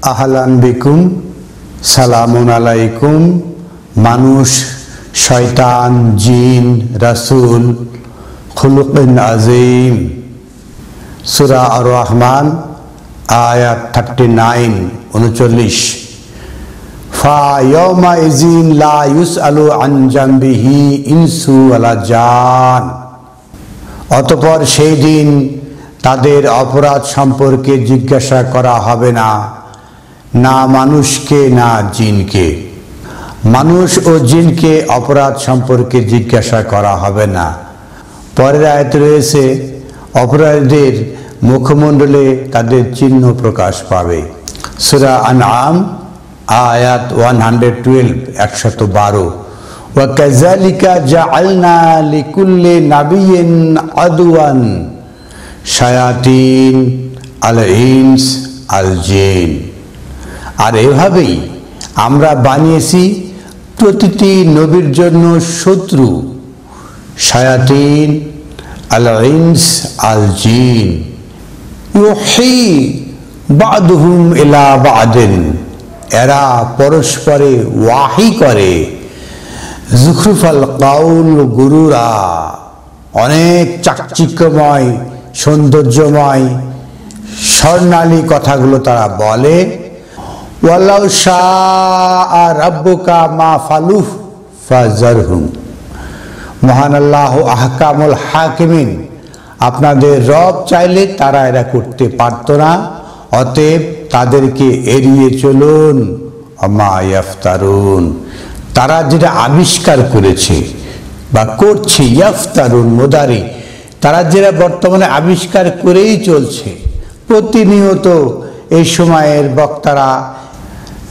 আহলান বিকুম, সালামুন আলাইকুম। মানুষ, শয়তান, জিন, রাসূল, খুলুকিন আজিম। সূরা আর-রহমান আয়াত 39 39। ফায়াউমা ইযিন লা ইউসআলু আন জামবিহি ইনসু ওয়ালা জান। অতঃপর সেই দিন তাদের অপরাধ সম্পর্কে জিজ্ঞাসা করা হবে না, না মানুষকে না জিনকে। মানুষ ও জিনকে অপরাধ সম্পর্কে জিজ্ঞাসা করা হবে না। পরের আয়াতে রয়েছে অপরাধীদের মুখমণ্ডলে তাদের চিহ্ন প্রকাশ পাবে। সূরা আনআম আয়াত 112 112। ওয়া কাযালিকা জাআলনা লিকুল্লি নাবিয়্যিন আদওয়ান শায়াতিন আল ইনস আল জিন। আর এভাবেই আমরা বানিয়েছি প্রতিটি নবীর জন্য শত্রু, শায়াতিন আল ইনস আল জিন। ইউহি বা'দুহুম ইলা বা'দিন, এরা পরস্পরে ওয়াহি করে। যুখরুফাল কাউল গুরুরা, অনেক চাকচিক্যময় সৌন্দর্যময় স্বর্ণালী কথাগুলো তারা বলে। ওয়ালাউ শাআ রাব্বুকা মা ফালুহ ফাজারহুম। মহান আল্লাহ আহকামুল হাকিমিন, আপনাদের রব চাইলে তারা এরা করতে পারত না, অতএব তাদেরকে এড়িয়ে চলুন। আমা ইয়াফতারুন, তারা যেটা আবিষ্কার করেছে বা করছে, ইয়াফতারুন মুদারি, তারা যেটা বর্তমানে আবিষ্কার করেই চলছে। প্রতিনিয়ত এই সময়ের বক্তারা,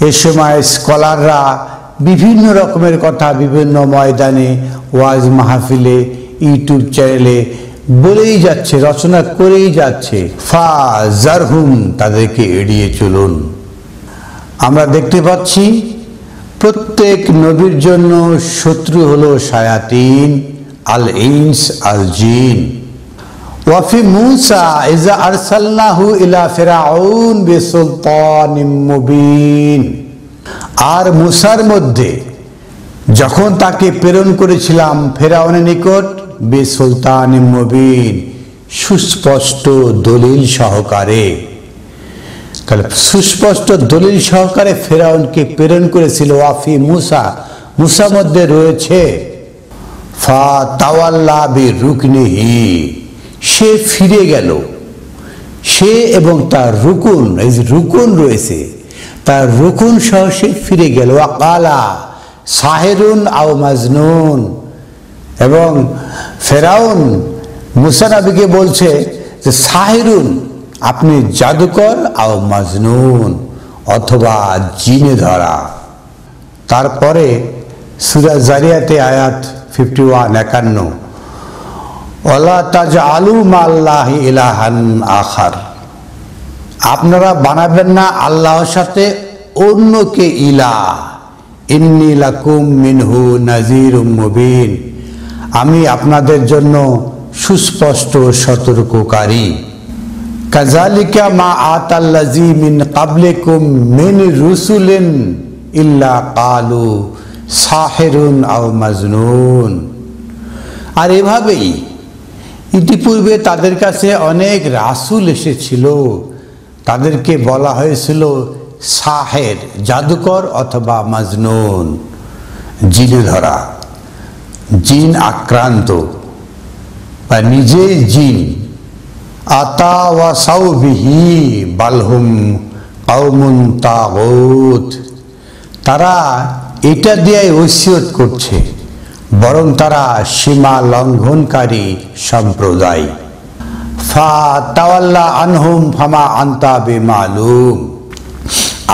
এ সময় স্কলাররা বিভিন্ন রকমের কথা বিভিন্ন ময়দানে, ওয়াজ মাহফিলে, ইউটিউব চ্যানেলে বলেই যাচ্ছে, রচনা করেই যাচ্ছে। ফাজারহুম, তাদেরকে এড়িয়ে চলুন। আমরা দেখতে পাচ্ছি প্রত্যেক নবীর জন্য শত্রু হলো শায়াতিন আল ইনস আল জিন। ওয়াফি মূসা ইযা আরসালনাহু ইলা ফিরআউন বিসুলতানিম মুবিন। আর মূসার মধ্যে যখন তাকে প্রেরণ করেছিলাম ফেরাউনের নিকট, বিসুলতানিম মুবিন, সুস্পষ্ট দলিল সহকারে। তাহলে সুস্পষ্ট দলিল সহকারে ফেরাউনকে প্রেরণ করেছিল। ওয়াফি মূসা, মূসার মধ্যে রয়েছে ফাতাওয়াল্লা বিরুকনিহি, সে ফিরে গেল। সে এবং তার রুকুন, এই যে রুকুন রয়েছে, তার রুকুন সহ সে ফিরে গেল। ওয়াকালা সাহিরুন আও মাজনুন, এবং ফেরাউন মূসা নবীকে বলছে যে সাহিরুন, আপনি জাদুকর, আও মাজনুন, অথবা জিনে ধরা। তারপরে সূরা জারিয়াতে আয়াত 51 51, ওয়ালা তাজআলু মা'আল্লাহি ইলাহান আখার, আপনারা বানাবেন না আল্লাহর সাথে অন্যকে ইলাহ। ইন্নী লাকুম মিনহু নাযীরুম মুবিন, আমি আপনাদের জন্য সুস্পষ্ট সতর্ককারী। কাযালিকা মা আতাল্লাযী মিন ক্বাবলিকুম মিন রুসুলিন ইল্লা ক্বালু সাহিরুন আও মাজনুন। আর এভাবেই ইতিপূর্বে তাদের কাছে অনেক রাসূল এসেছিল, তাদেরকে বলা হয়েছিল সাহের, জাদুকর, অথবা মাজনুন, জিনে ধরা, জিন আক্রান্ত বা নিজেই জিন। আতা ওয়াসাউ বিহি বালহুম কওমুন তাগুত, তারা এটা দিয়ে ওসিয়ত করছে, বরং তারা সীমা লঙ্ঘনকারী সম্প্রদায়। ফাতাওয়াল্লা আনহুম ফামা আনতা বিমালুম,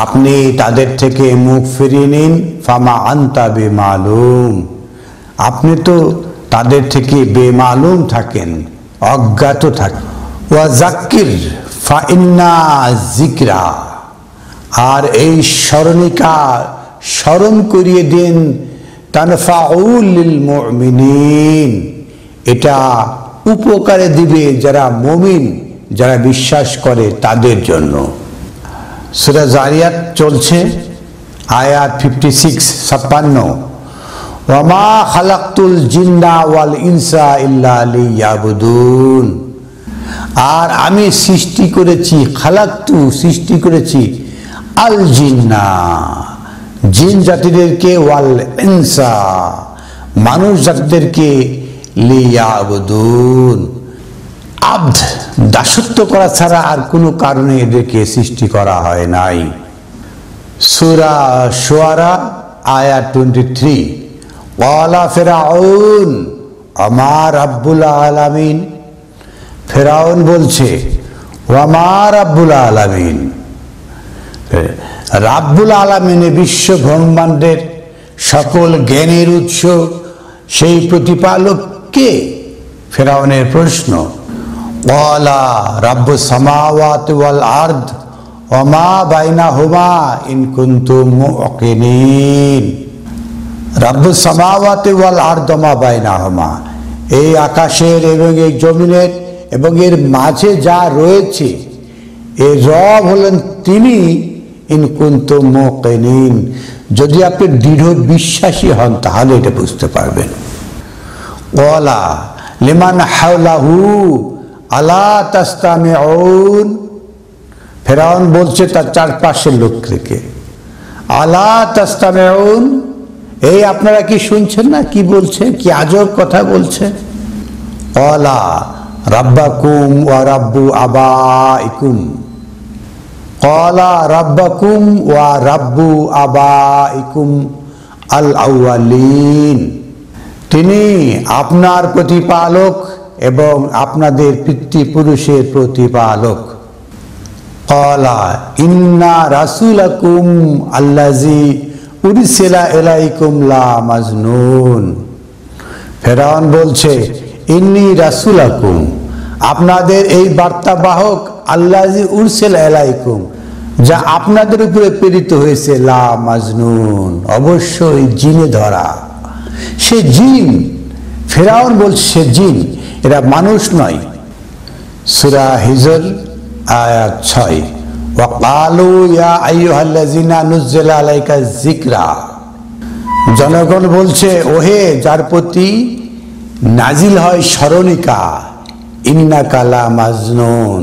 আপনি তাদের থেকে মুখ ফিরিয়ে নিন। ফামা আনতা বিমালুম, আপনি তো তাদের থেকে বেমালুম থাকেন, অজ্ঞাত থাকেন। ওয়া যাক্কির ফা ইন্না যিকরা, আর এই স্মরণিকা স্মরণ করিয়ে দিন। তানফাউল লিল মুমিনিন, এটা উপকারে দিবে যারা মুমিন, যারা বিশ্বাস করে তাদের জন্য। সূরা জারিয়াত চলছে, আয়াত 56 56। ওয়ামা খালাকতুল জিন্না ওয়াল ইনসা ইল্লা লিয়াবুদুন। আর আমি সৃষ্টি করেছি, খালাকতু সৃষ্টি করেছি, আল জিন্না জিন জাতিদেরকে, ওয়াল ইনসা মানুষ জাতিদেরকে, লিয়াবুদুন আবদ দাসত্ব করা ছাড়া আর কোনো কারণে এদেরকে সৃষ্টি করা হয় নাই। সূরা শুআরা আয়াত 23। ওয়ালা ফিরআউন আমা রাব্বুল আলামিন। ফিরআউন বলছে ওয়ামা রাব্বুল আলামিন, রাব্বুল আলামিনে বিশ্ব ব্রহ্মাণ্ডের সকল জ্ঞানের উৎস সেই প্রতিপালক কে? ফিরআউনের প্রশ্ন। ওয়ালা রাব্বুস সামাওয়াতি ওয়াল আরদ ওমা বাইনাহুমা ইন কুনতুম মুকিনিন। রাব্বুস সামাওয়াতি ওয়াল আরদ ওমা বাইনাহুমা, এই আকাশের এবং এই জমিনের এবং এর মাঝে যা রয়েছে, এর রব হলেন তিনি। ইন কুনতুম মুকিনিন, যদি আপনি দৃঢ় বিশ্বাসী হন তাহলে এটা বুঝতে পারবেন। ওয়ালা লিমান হাওলাহু আলা তাসতামিউন। ফিরআউন বলছে তার চারপাশের লোককে, আলা তাসতামিউন, এই আপনারা কি শুনছেন না? কি বলছে, কি আজব কথা বলছে। ওয়ালা রাব্বাকুম ওয়া রাব্বু আবাইকুম। ক্বালা রাব্বাকুম ওয়া রাব্বু আবাইকুম আল আউয়ালিন। তিনি আপনার প্রতিপালক এবং আপনাদের পিতৃপুরুষের প্রতিপালক। ক্বালা ইন্না রাসূলাকুম আল্লাযী উরসিলা ইলাইকুম লা মাজনুন। ফিরআউন বলছে ইন্নী রাসূলাকুম, আপনাদের এই বার্তাবাহক, আল্লাযী উরসিলা ইলাইকুম, যা আপনাদের উপরে প্রেরিত হয়েছে, লা মাজনুন, অবশ্যই জিনে ধরা। সে জিন। ফিরআউন বলছে সে জিন, এরা মানুষ নয়। সূরা হিজর আয়াত 6। ওয়া ক্বালু ইয়া আইয়ুহাল্লাযিনা নুজ্জিলা আলাইকা যিকরা। জনগণ বলছে ওহে যার প্রতি নাজিল হয় স্মরণিকা, ইন্নাকা লা মাজনুন,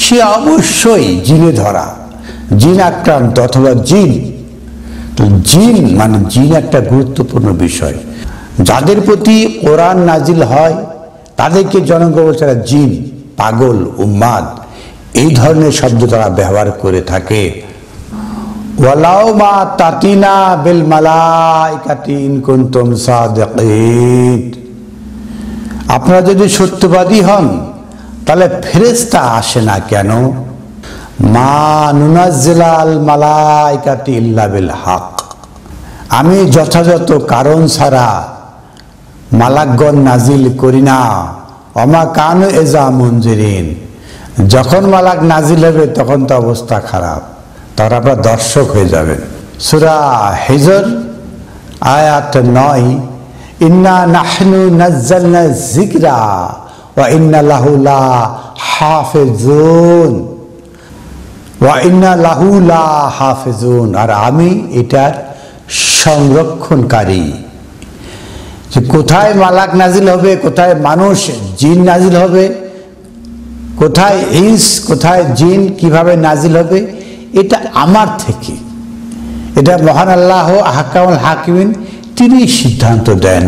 সে অবশ্যই জিনে ধরা, জিন আক্রান্ত অথবা জিন। জিন মানে জিন একটা গুরুত্বপূর্ণ বিষয়। যাদের প্রতি কোরআন নাজিল হয় তাদেরকে জনগণ বলছে জিন, পাগল, উন্মাদ, এই ধরনের শব্দ তারা ব্যবহার করে থাকে। ওয়ালাউ মা তাতিনা বিল মালাইকাতি ইন কুনতুম সাদিকিন। আপনারা যদি সত্যবাদী হন তাহলে ফেরেশতা আসে না কেন? মা নুনাজ্জিলাল মালাইকাতি ইল্লা বিল হক। আমি যথাযথ কারণ ছাড়া মালাকগণ নাজিল করি না। ওমা কানু ইজা মুনজিরিন, যখন মালাক নাজিল হবে তখন তো অবস্থা খারাপ, তখন আপনারা দর্শক হয়ে যাবেন। সূরা হিজর আয়াত 9। ইন্না নাহনু নাজ্জালনা যিকরা ওয়া ইন্না লাহু লা হাফিজুন, ওয়া ইন্না লাহু লা হাফিজুন, আর আমি এটার সংরক্ষণকারী। যে কোথায় মালাক নাজিল হবে, কোথায় মানুষ জিন নাজিল হবে, কোথায় ইনস কোথায় জিন কিভাবে নাজিল হবে, এটা আমার থেকে, এটা মহান আল্লাহ আহকামুল হাকিমিন তিনি সিদ্ধান্ত দেন।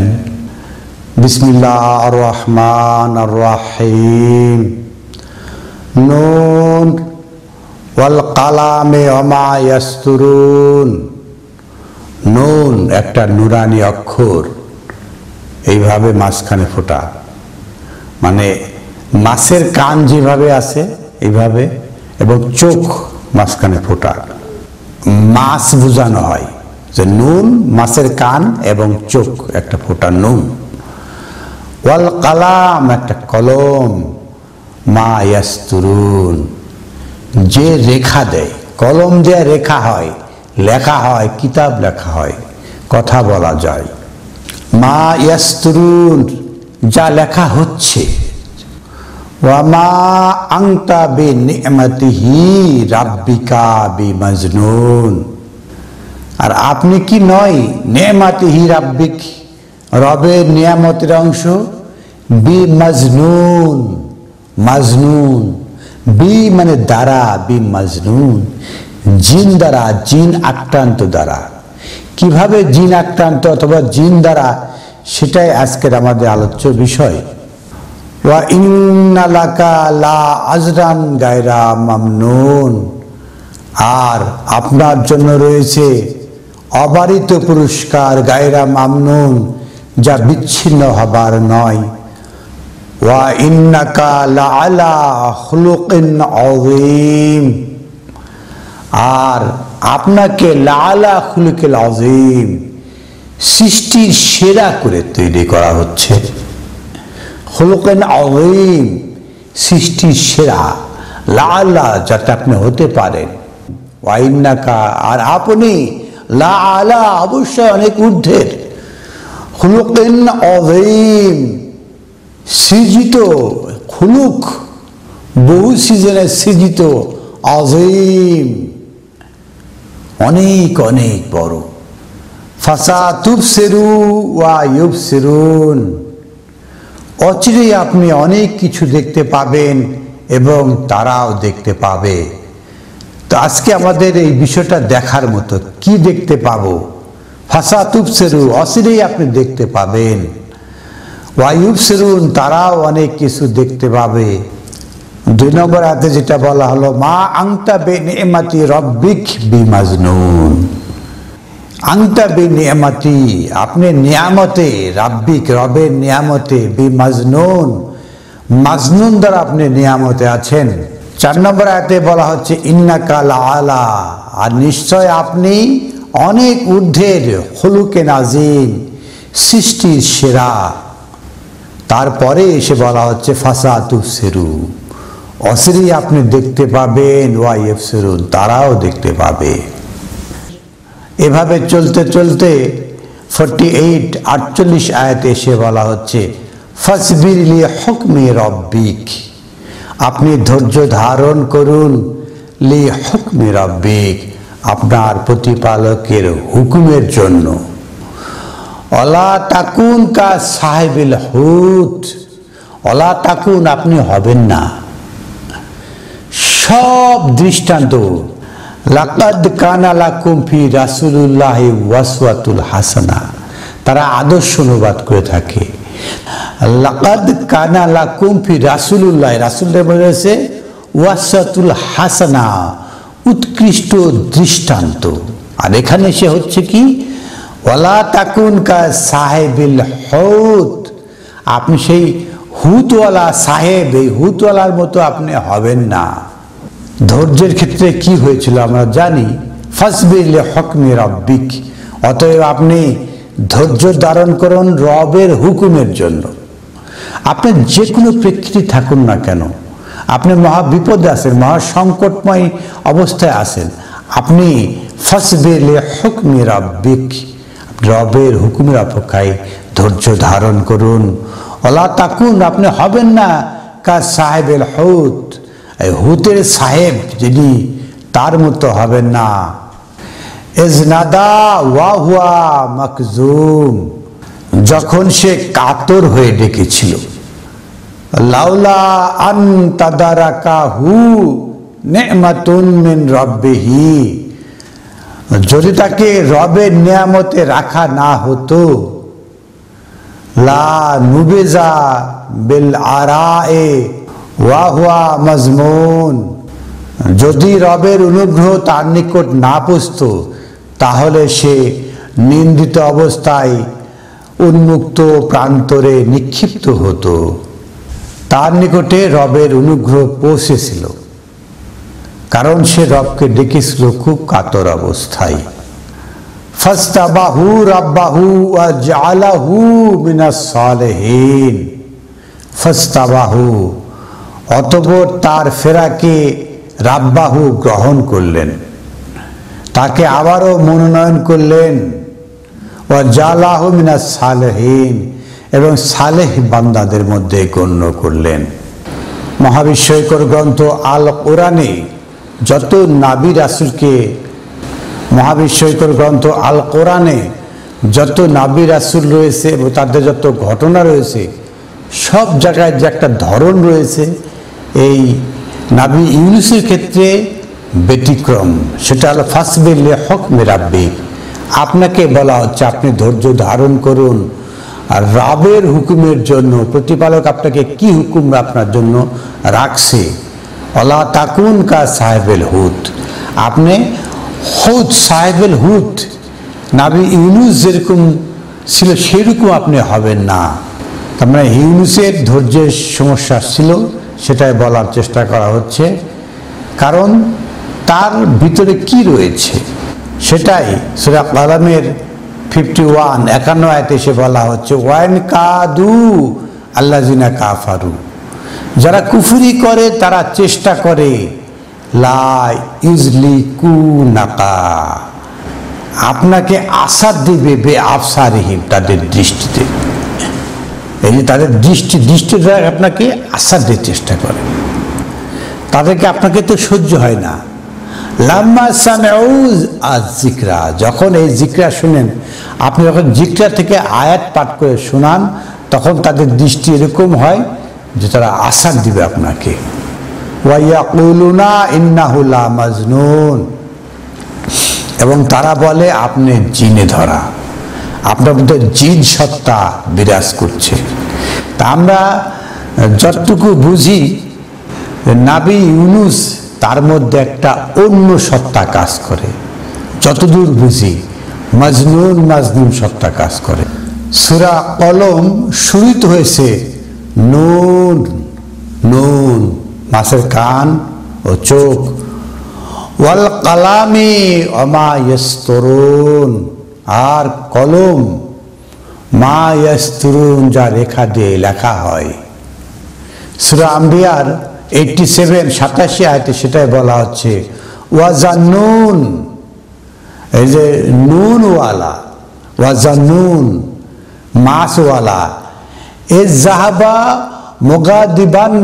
বিসমিল্লাহির রহমানির রহিম। নুন ওয়াল কালামে ওমা ইয়াসতুরুন। নুন একটা নুরানি অক্ষর, এইভাবে মাঝখানে ফোঁটা, মানে মাছের কান যেভাবে আছে এইভাবে, এবং চোখ মাঝখানে ফোঁটা, মাছ বোঝানো হয় যে নুন, মাছের কান এবং চোখ একটা ফোঁটা নুন। ওয়াল কালাম একটা কলম, মা ইয়াসতুরুন যে রেখা দেয়, কলম দিয়ে রেখা হয়, লেখা হয়, কিতাব লেখা হয়, কথা বলা যায়। মা ইয়াসতুরুন যা লেখা হচ্ছে। ওয়ামা আংতা বিনি'মাতিহি রাব্বিকা বিমাজনুন, আর আপনি কি নয় নেমাতিহি রাব্বিক, রবের নিয়ামতের অংশ, বিমাজনুন, মাজনুন, বি মানে দ্বারা, বিমাজনুন জিন দ্বারা, জিন আক্রান্ত দ্বারা। কিভাবে জিন আক্রান্ত অথবা জিন দ্বারা, সেটাই আজকের আমাদের আলোচ্য বিষয়। ওয়া ইন্না লাকা লা আজরান গায়রা মামনুন, আর আপনার জন্য রয়েছে অবারিত পুরস্কার, গায়রা মামনুন যা বিচ্ছিন্ন হবার নয়। ওয়া ইন্নাকা লা আলা খুলুকিন আযীম, আর আপনাকে লা আলা খুলুকিল আযীম সৃষ্টির সেরা করে তৈরি করা হচ্ছে। খুলুকিন আযীম সৃষ্টির সেরা, লা আলা যাতে আপনি হতে পারেন। ওয়া ইন্নাকা আর আপনি, লা আলা অবশ্যই অনেক ঊর্ধ্বের, খুলুকিন আযীম সৃজিত, খুলুক বহু সিজনে সৃজিত, আযীম অনেক অনেক বড়। ফাসাতুবসিরু ওয়া ইউবসিরুন, অচিরেই আপনি অনেক কিছু দেখতে পাবেন এবং তারাও দেখতে পাবে। তো আজকে আমাদের এই বিষয়টা দেখার মতো, কি দেখতে পাবো? ফাসাতুবসিরু অচিরেই আপনি দেখতে পাবেন, ওয়া ইউবসিরুন তারাও অনেক কিছু দেখতে পাবে। 2 নম্বর আয়াতে যেটা বলা হলো, মা আংতা বিনি'মাতি রাব্বিক বিমাজনুন, আংতা বিনি'মাতি আপনি নিয়ামতে, রাব্বিক রবের নিয়ামতে, বিমাজনুন মাজনুন দ্বারা আপনি নিয়ামতে আছেন। 4 নম্বর আয়াতে বলা হচ্ছে ইন্নাকা লা আলা, আর নিশ্চয় আপনি অনেক ঊর্ধ্বের, খুলুকে আযীম সৃষ্টির সেরা। তারপরে এসে বলা হচ্ছে ফাসাতুবসিরু, অচিরেই আপনি দেখতে পাবেন, ওয়া ইউবসিরুন তারাও দেখতে পাবে। এভাবে চলতে চলতে 48 আয়াতে এসে বলা হচ্ছে ফাসবির লি হুকমি রাব্বিক, আপনি ধৈর্য ধারণ করুন, লি হুকমি রাব্বিক আপনার প্রতিপালকের হুকুমের জন্য। অলা তাকুন কা সাহিবিল হুত, অলা তাকুন আপনি হবেন না। সব দৃষ্টান্ত, লাকাদ কানা লাকুম ফি রাসূলিল্লাহি ওয়াসওয়াতুল হাসানা, তারা আদর্শ অনুবাদ করে থাকে। লাকাদ কানা লাকুম ফি রাসূলিল্লাহি, রাসূলের বলেছে ওয়াসওয়াতুল হাসানা উৎকৃষ্ট দৃষ্টান্ত। আর এখানে সে হচ্ছে কি, ওয়ালা তাকুন কা সাহেবিল হুত, আপনি সেই হুতওয়ালা সাহেব, এই হুতওয়ালার মতো আপনি হবেন না। ধৈর্যের ক্ষেত্রে কি হয়েছিল আমরা জানি, ফাসবির লি হুকমি রাব্বিক, অতএব আপনি ধৈর্য ধারণ করুন রবের হুকুমের জন্য। আপনি যে কোনো প্রেক্ষিতে থাকুন না কেন, আপনি মহা বিপদে আছেন, মহা সংকটময় অবস্থায় আছেন, আপনি ফাসবির লি হুকমি রাব্বিক রবের হুকুমের অপেক্ষায় ধৈর্য ধারণ করুন। ওলা তাকুন আপনি হবেন না কা সাহেবেল হুত, এই হুতের সাহেব যিনি তার মতো হবেন না। ইজনাদা ওয়া হুয়া মাকজুম, যখন সে কাতর হয়ে ডেকেছিল, লাউলা আন তাদারাকাহু নি'মাতুন মিন রাব্বিহি, যদি তাকে রবের নিয়ামতে রাখা না হতো, লা নুবিজা বিল আরায়ে ওয়া হুয়া মাজমুন, যদি রবের অনুগ্রহ তার নিকট না পৌঁছত তাহলে সে নিন্দিত অবস্থায় উন্মুক্ত প্রান্তরে নিক্ষিপ্ত হতো। তার নিকটে রবের অনুগ্রহ পৌঁছেছিল, কারণ সে রবকে ডেকেছিল খুব কাতর অবস্থায়। ফাস্তাবাহু রাব্বাহু ওয়া জাআলাহু মিনাস সালিহিন, ফাস্তাবাহু অতঃপর তার ফেরাকে রাব্বাহু গ্রহণ করলেন, তাকে আবারও মনোনয়ন করলেন, ওয়া জাআলাহু মিনাস সালিহিন এবং সালেহ বান্দাদের মধ্যে গণ্য করলেন। মহাবিস্ময়কর গ্রন্থ আল কোরআনে যত নবী রাসূলকে, মহাবিস্ময়কর গ্রন্থ আল কোরআনে যত নবী রাসূল রয়েছে এবং তাদের যত ঘটনা রয়েছে, সব জায়গায় যে একটা ধরন রয়েছে, এই নবী ইউনূসের ক্ষেত্রে ব্যতিক্রম। সেটা হলো ফাসবির লিহুকমি রাব্বিক। আপনাকে বলা হচ্ছে আপনি ধৈর্য ধারণ করুন আর রবের হুকুমের জন্য। প্রতিপালক আপনাকে কি হুকুম আপনার জন্য রাখছে, ওয়ালা তাকুন কা সাহেবেল হুত, আপনি হুত সাহেবেল হুত নবী ইউনূস যেরকম ছিল সেরকম আপনি হবেন না। তার মানে ইউনূসের ধৈর্যের সমস্যা ছিল, সেটাই বলার চেষ্টা করা হচ্ছে। কারণ তার ভিতরে কি রয়েছে সেটাই সূরা কালামের 51 আয়াতে এসে বলা হচ্ছে, ওয়াইন কাদু আল্লাযিনা কাফারু, যারা কুফরি করে তারা চেষ্টা করে লা ইউজলিকুনাকা, আপনাকে আসাদ দিবে বে আফসারিহিম, তাদের দৃষ্টিতে। এই যে তাদের দৃষ্টি দ্বারা আপনাকে আসাদ দিতে চেষ্টা করে, তাদেরকে আপনাকে তো সহ্য হয় না। লাম্মা সামিউ আয-যিকরা, যখন এই যিকরা শুনেন, আপনি যখন যিকরা থেকে আয়াত পাঠ করে শোনান, তখন তাদের দৃষ্টি এরকম হয় যে তারা আসাদ দিবে আপনাকে। ওয়া ইয়াকুলুনা ইন্নাহু লা মাজনুন, এবং তারা বলে আপনি জিনে ধরা, আপনার মধ্যে জিন সত্তা বিরাজ করছে। তা আমরা যতটুকু বুঝি নবী ইউনূস তার মধ্যে একটা অন্য সত্তা কাজ করে, যতদূর বুঝি মাজনুন সত্তা কাজ করে। সূরা কলম শুরুতে হয়েছে নুন, নুন মাছের কান ও চোখ, ওয়াল কালামি ওমা ইয়াসতুরুন, আর কলম মা ইয়াসতুরুন, যা রেখা দিয়ে লেখা হয়। সূরা আম্বিয়ার 87 আয়াতে সেটাই বলা হচ্ছে, ওয়াজান্নুন, এই যে নুনওয়ালা, ওয়াজান্নুন মাসওয়ালা, ইযহাবা মুগাদিবান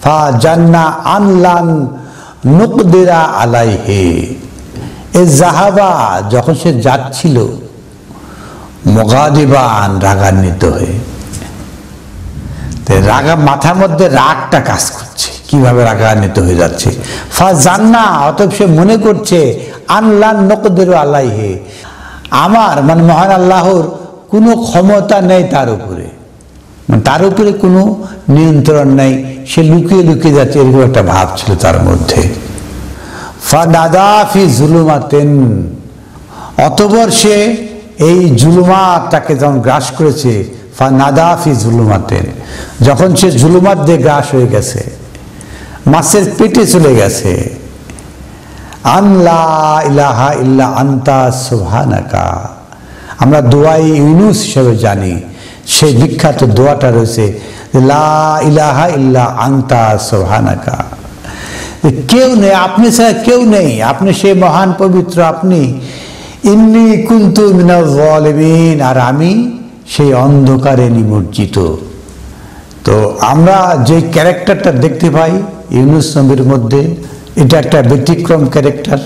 ফাজান্না আনলান নুকদিরা আলাইহি, ইযহাবা যখন সে যাচ্ছিল মুগাদিবান রাগান্বিত হয়ে, রাগা মাথার মধ্যে রাগটা কাজ করছে, কিভাবে রাগান্বিত হয়ে যাচ্ছে। ফাজান্না, অতএব সে মনে করছে আনলান নুকদিরা আলাইহি, আমার মানে মহান আল্লাহর কোনো ক্ষমতা নেই তার উপরে, তার উপরে কোনো নিয়ন্ত্রণ নেই, সে লুকিয়ে লুকিয়ে যাচ্ছে, এরকম একটা ভাব ছিল তার মধ্যে। ফানাদা ফি যুলুমাতিন, অতঃপর সে এই জুলুমাত তাকে যখন গ্রাস করেছে, ফানাদা ফি যুলুমাতিন, যখন সে জুলুমাত দিয়ে গ্রাস হয়ে গেছে, মাছের পেটে চলে গেছে, আন লা ইলাহা ইল্লা আনতা সুবহানাকা, আমরা দোয়াই ইউনূস হিসেবে জানি, সেই বিখ্যাত দোয়াটা রয়েছে লা ইলাহা ইল্লা আনতা সুবহানাকা, কেউ নেই আপনি ছাড়া, কেউ নেই, আপনি সেই মহান পবিত্র, আপনি ইন্নী কুনতু মিনাজ জালিমিন, আর আমি সেই অন্ধকারে নিমজ্জিত। তো আমরা যে ক্যারেক্টারটা দেখতে পাই ইউনূস নবীর মধ্যে, এটা একটা ব্যতিক্রম ক্যারেক্টার।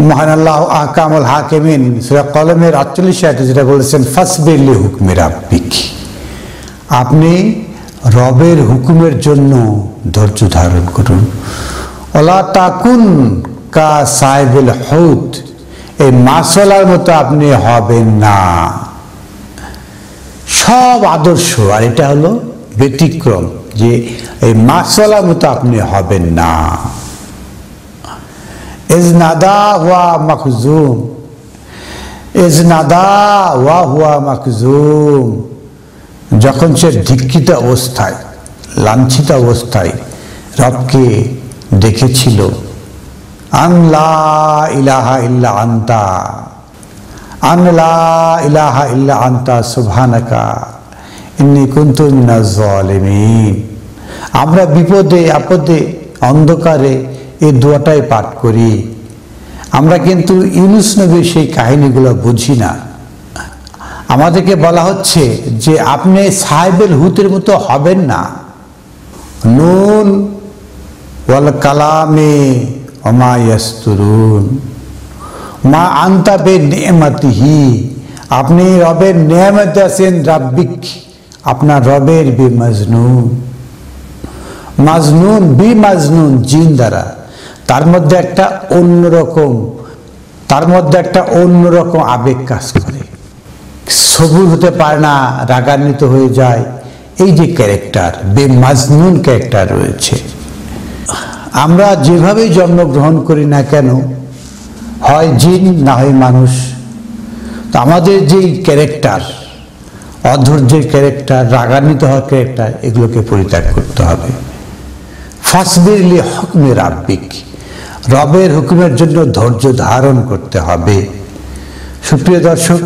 মহান আল্লাহ আহকামুল হাকিমিন সূরা কলমের 48 আয়াতে যেটা বলেছেন, ফাসবির লিহুকমি রাব্বিক, আপনি রবের হুকুমের জন্য ধৈর্য ধারণ করুন। ওয়ালা তাকুন কা সাহিবিল হুত, এই মাছওয়ালার মতো আপনি হবেন না। সব আদর্শ, আর এটা হলো ব্যতিক্রম, যে এই মাছওয়ালার মতো আপনি হবেন না। ইজনাদা ওয়া মাকজুম, ইজনাদা ওয়া হুয়া মাকজুম, যখন সে ধিক্কিত অবস্থায়, লাঞ্ছিত অবস্থায় রবকে দেখেছিল, আন লা ইলাহা ইল্লা আনতা, আন লা ইলাহা ইল্লা আনতা সুবহানাকা ইন্নী কুনতু মিনাজ জালিমিন। আমরা বিপদে আপদে অন্ধকারে এই দোয়াটাই পাঠ করি, আমরা কিন্তু ইউনূস নবীর সেই কাহিনীগুলো বুঝি না। আমাদেরকে বলা হচ্ছে যে আপনি সাহেবেল হুতের মতো হবেন না। নুন ওয়াল কালামে ওমা ইয়াসতুরুন, মা আনতা বে নেমাতিহি, আপনি রবের নেয়ামত আছেন, রাব্বিক, আপনার রবের বি মাজনুন, মাজনুন বি মাজনুন, জিন দ্বারা। তার মধ্যে একটা অন্যরকম আবেগ কাজ করে, সবুর হতে পারে না, রাগান্বিত হয়ে যায়। এই যে ক্যারেক্টার, বে মাজনুন ক্যারেক্টার রয়েছে। আমরা যেভাবেই জন্মগ্রহণ করি না কেন, হয় জিন না হয় মানুষ, তো আমাদের যেই ক্যারেক্টার, অধৈর্যের ক্যারেক্টার, রাগান্বিত হওয়ার ক্যারেক্টার, এগুলোকে পরিত্যাগ করতে হবে। ফাসবির লি হুকমি রাব্বিক, রবের হুকুমের জন্য ধৈর্য ধারণ করতে হবে। সুপ্রিয় দর্শক,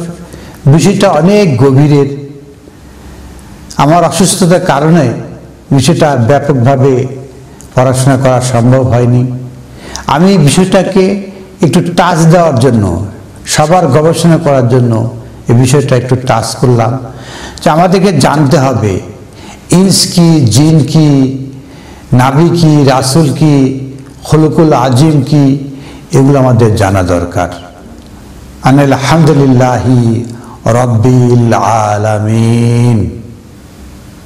বিষয়টা অনেক গভীরের। আমার অসুস্থতার কারণে বিষয়টা ব্যাপকভাবে পড়াশোনা করা সম্ভব হয়নি। আমি বিষয়টাকে একটু টাচ দেওয়ার জন্য, সবার গবেষণা করার জন্য এই বিষয়টা একটু টাচ করলাম, যে আমাদেরকে জানতে হবে ইনস কি, জিন কি, নাবি কি, রাসুল কি, খুলুকুল আজিম কি, এগুলো আমাদের জানা দরকার। আলহামদুলিল্লাহি রাব্বিল আলামিন।